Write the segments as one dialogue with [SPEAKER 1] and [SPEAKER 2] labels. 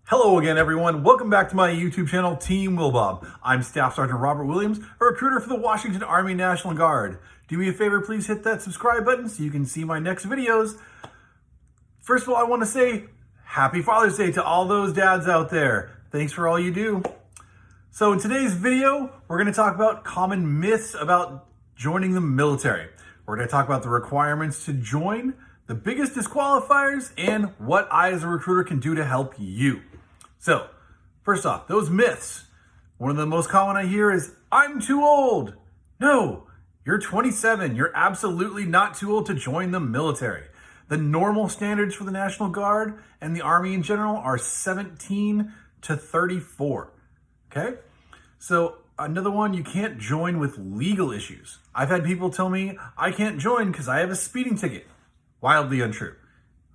[SPEAKER 1] Hello again, everyone. Welcome back to my YouTube channel, Team Wilbob. I'm Staff Sergeant Robert Williams, a recruiter for the Washington Army National Guard. Do me a favor, please hit that subscribe button so you can see my next videos. First of all, I want to say Happy Father's Day to all those dads out there. Thanks for all you do. So in today's video, we're going to talk about common myths about joining the military. We're going to talk about the requirements to join, the biggest disqualifiers, and what I as a recruiter can do to help you. So, first off, those myths. One of the most common I hear is, I'm too old. No, you're 27. You're absolutely not too old to join the military. The normal standards for the National Guard and the Army in general are 17 to 34. Okay? So, another one, you can't join with legal issues. I've had people tell me I can't join because I have a speeding ticket. Wildly untrue.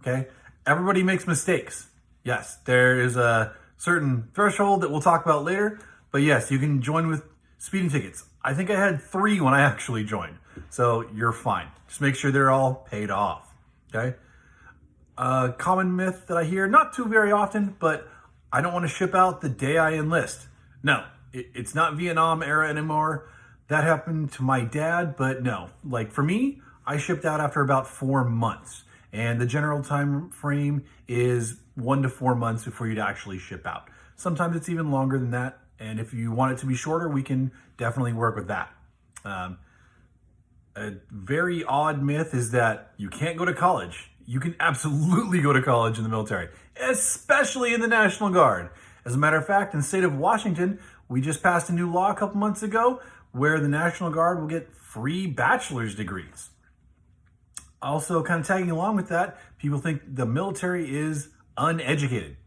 [SPEAKER 1] Okay? Everybody makes mistakes. Yes, there is a certain threshold that we'll talk about later, but yes, you can join with speeding tickets. I think I had 3 when I actually joined, so you're fine. Just make sure they're all paid off, okay? A common myth that I hear, not too very often, but I don't want to ship out the day I enlist. No, it's not Vietnam era anymore. That happened to my dad, but no. Like for me, I shipped out after about 4 months. And the general time frame is 1 to 4 months before you'd actually ship out. Sometimes it's even longer than that. And if you want it to be shorter, we can definitely work with that. A very odd myth is that you can't go to college. You can absolutely go to college in the military, especially in the National Guard. As a matter of fact, in the state of Washington, we just passed a new law a couple months ago where the National Guard will get free bachelor's degrees. Also, kind of tagging along with that, people think the military is uneducated.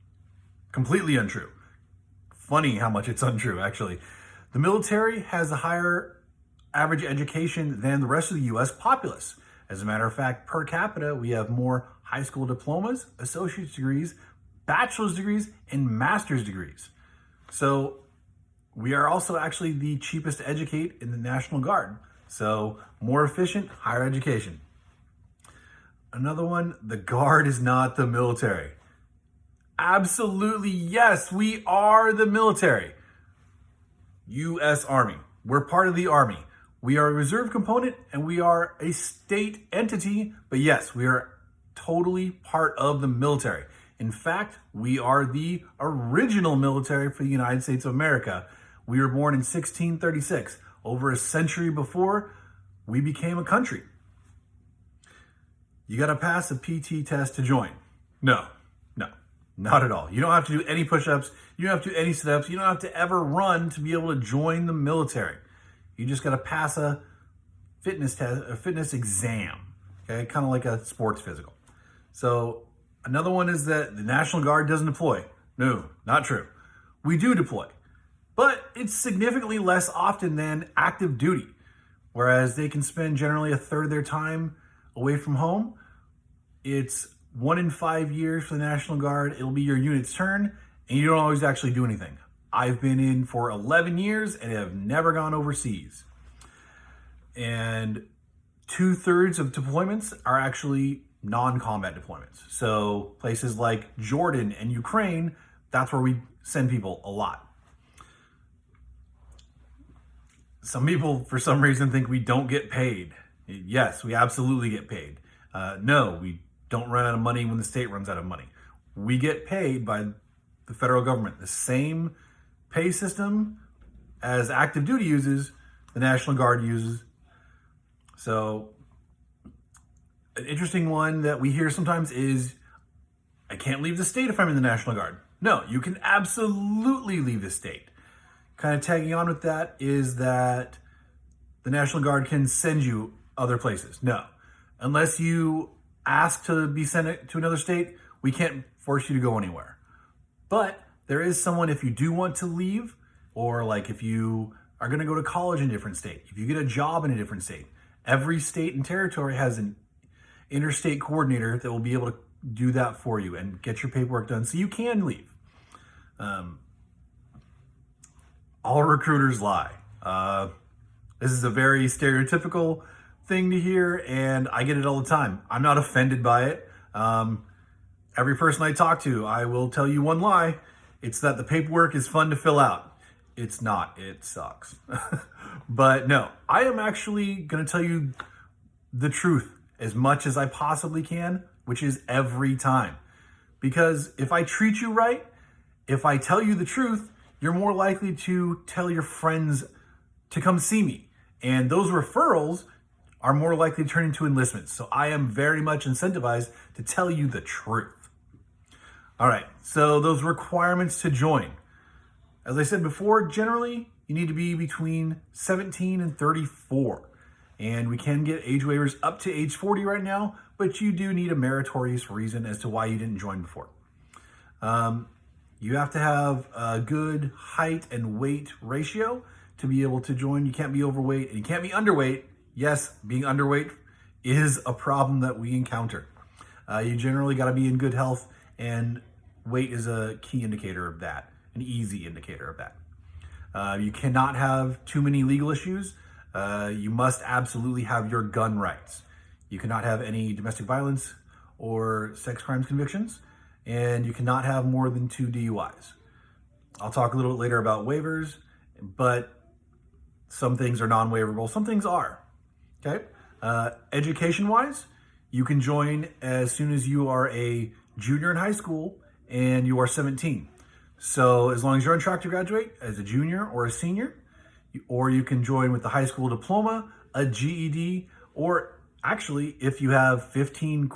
[SPEAKER 1] Completely untrue. Funny how much it's untrue, actually. The military has a higher average education than the rest of the U.S. populace. As a matter of fact, per capita, we have more high school diplomas, associate's degrees, bachelor's degrees, and master's degrees. So we are also actually the cheapest to educate in the National Guard. So more efficient, higher education. Another one, the Guard is not the military. Absolutely, yes, we are the military. U.S. Army. We're part of the Army. We are a reserve component and we are a state entity, but yes, we are totally part of the military. In fact, we are the original military for the United States of America. We were born in 1636, over a century before we became a country. You got to pass a PT test to join. No, not at all. You don't have to do any push-ups. You don't have to do any sit-ups. You don't have to ever run to be able to join the military. You just got to pass a fitness test, a fitness exam. Okay, kind of like a sports physical. So another one is that the National Guard doesn't deploy. No, not true. We do deploy, but it's significantly less often than active duty, whereas they can spend generally a third of their time away from home. It's 1 in 5 years for the National Guard. It'll be your unit's turn, and you don't always actually do anything. I've been in for 11 years and have never gone overseas. And 2/3 of deployments are actually non-combat deployments. So places like Jordan and Ukraine, that's where we send people a lot. Some people, for some reason, think we don't get paid. Yes, we absolutely get paid. No, we don't run out of money when the state runs out of money. We get paid by the federal government. The same pay system as active duty uses, the National Guard uses. So an interesting one that we hear sometimes is, I can't leave the state if I'm in the National Guard. No, you can absolutely leave the state. Kind of tagging on with that is that the National Guard can send you other places. No, unless you ask to be sent to another state, we can't force you to go anywhere. But there is someone, if you do want to leave, or like if you are going to go to college in a different state, if you get a job in a different state, every state and territory has an interstate coordinator that will be able to do that for you and get your paperwork done so you can leave. All recruiters lie. This is a very stereotypical thing to hear, and I get it all the time. I'm not offended by it. Every person I talk to, I will tell you one lie, It's that the paperwork is fun to fill out. It's not. It sucks. But no, I am actually going to tell you the truth as much as I possibly can, which is every time. Because if I treat you right, if I tell you the truth, you're more likely to tell your friends to come see me. And those referrals are more likely to turn into enlistments. So I am very much incentivized to tell you the truth. All right, so those requirements to join. As I said before, generally you need to be between 17 and 34. And we can get age waivers up to age 40 right now, but you do need a meritorious reason as to why you didn't join before. You have to have a good height and weight ratio to be able to join. You can't be overweight and you can't be underweight. Yes, being underweight is a problem that we encounter. You generally got to be in good health, and weight is a key indicator of that, an easy indicator of that. You cannot have too many legal issues. You must absolutely have your gun rights. You cannot have any domestic violence or sex crimes convictions, and you cannot have more than 2 DUIs. I'll talk a little bit later about waivers, but some things are non-waiverable, some things are. Okay. Education-wise, you can join as soon as you are a junior in high school and you are 17. So as long as you're on track to graduate as a junior or a senior, or you can join with the high school diploma, a GED, or actually, if you have 15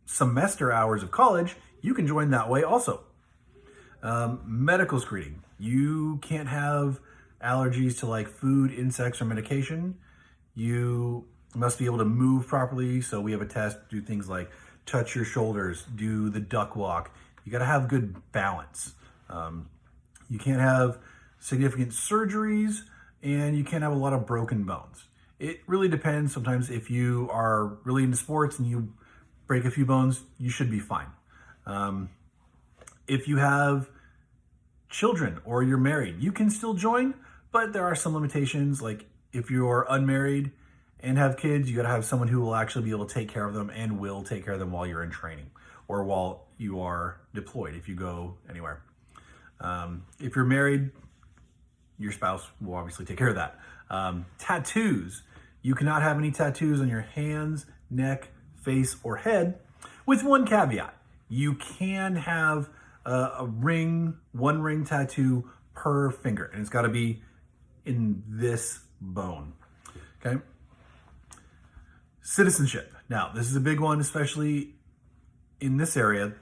[SPEAKER 1] semester hours of college, you can join that way also. Medical screening. You can't have allergies to like food, insects, or medication. You must be able to move properly. So we have a test, do things like touch your shoulders, do the duck walk. You got to have good balance. You can't have significant surgeries, and you can't have a lot of broken bones. It really depends. Sometimes if you are really into sports and you break a few bones, you should be fine. If you have children or you're married, you can still join, but there are some limitations. Like if you're unmarried and have kids, you got to have someone who will actually be able to take care of them and will take care of them while you're in training or while you are deployed if you go anywhere. If you're married, your spouse will obviously take care of that. Tattoos. You cannot have any tattoos on your hands, neck, face, or head, with one caveat. You can have one ring tattoo per finger, and it's got to be in this bone. Okay. Citizenship. Now, this is a big one, especially in this area.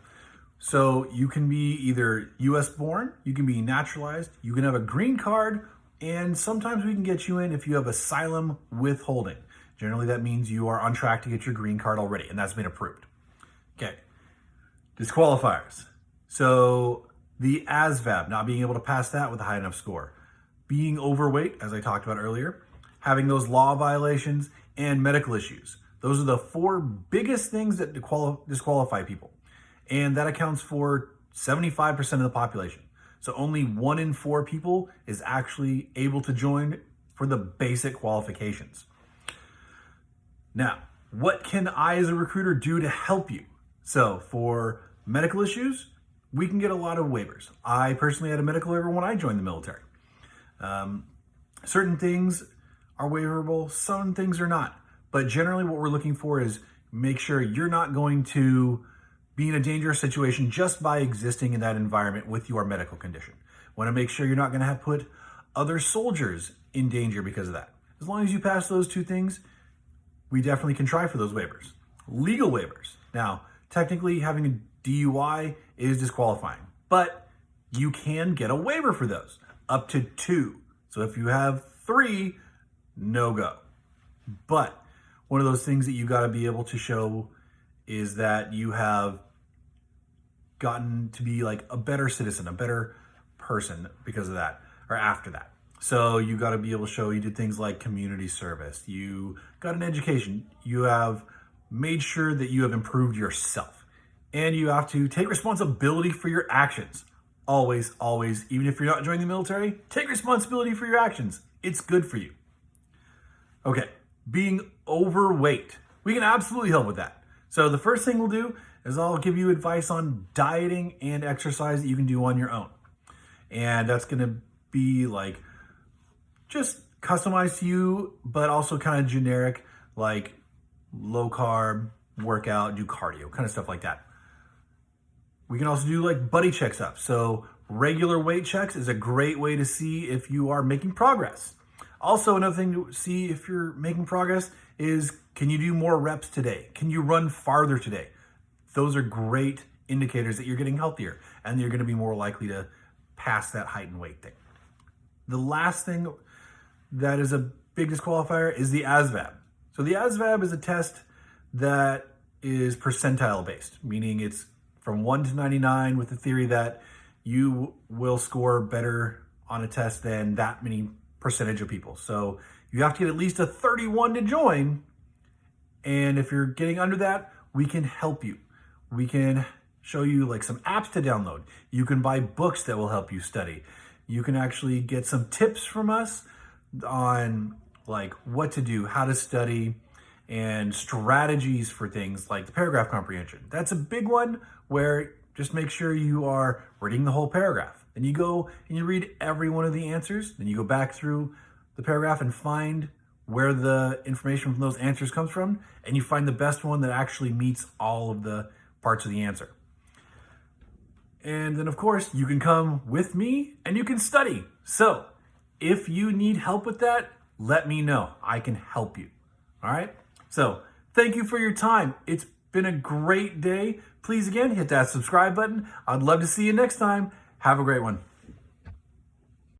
[SPEAKER 1] So you can be either U.S. born, you can be naturalized, you can have a green card, and sometimes we can get you in if you have asylum withholding. Generally, that means you are on track to get your green card already, and that's been approved. Okay. Disqualifiers. So the ASVAB, not being able to pass that with a high enough score. Being overweight, as I talked about earlier. Having those law violations and medical issues. Those are the 4 biggest things that disqualify people. And that accounts for 75% of the population. So only 1 in 4 people is actually able to join for the basic qualifications. Now, what can I as a recruiter do to help you? So for medical issues, we can get a lot of waivers. I personally had a medical waiver when I joined the military. Certain things are waiverable, some things are not. But generally what we're looking for is make sure you're not going to be in a dangerous situation just by existing in that environment with your medical condition. Want to make sure you're not going to have put other soldiers in danger because of that. As long as you pass those 2 things, we definitely can try for those waivers. Legal waivers. Now, technically having a DUI is disqualifying, but you can get a waiver for those, up to 2. So if you have 3, no go. But one of those things that you got to be able to show is that you have gotten to be like a better citizen, a better person because of that, or after that. So you got to be able to show you did things like community service, you got an education, you have made sure that you have improved yourself, and you have to take responsibility for your actions. Always, always, even if you're not joining the military, take responsibility for your actions. It's good for you. Okay, being overweight. We can absolutely help with that. So the first thing we'll do is I'll give you advice on dieting and exercise that you can do on your own. And that's going to be like just customized to you, but also kind of generic, like low carb, workout, do cardio, kind of stuff like that. We can also do like buddy checks up. So regular weight checks is a great way to see if you are making progress. Also, another thing to see if you're making progress is, can you do more reps today? Can you run farther today? Those are great indicators that you're getting healthier and you're going to be more likely to pass that height and weight thing. The last thing that is a big disqualifier is the ASVAB. So the ASVAB is a test that is percentile based, meaning it's from 1 to 99 with the theory that you will score better on a test than that many percentage of people. So you have to get at least a 31 to join. And if you're getting under that, we can help you. We can show you like some apps to download. You can buy books that will help you study. You can actually get some tips from us on like what to do, how to study, and strategies for things like the paragraph comprehension. That's a big one where just make sure you are reading the whole paragraph. Then you go and you read every one of the answers. Then you go back through the paragraph and find where the information from those answers comes from. And you find the best one that actually meets all of the parts of the answer. And then of course you can come with me and you can study. So if you need help with that, let me know. I can help you. All right. So thank you for your time. It's been a great day. Please again, hit that subscribe button. I'd love to see you next time. Have a great one.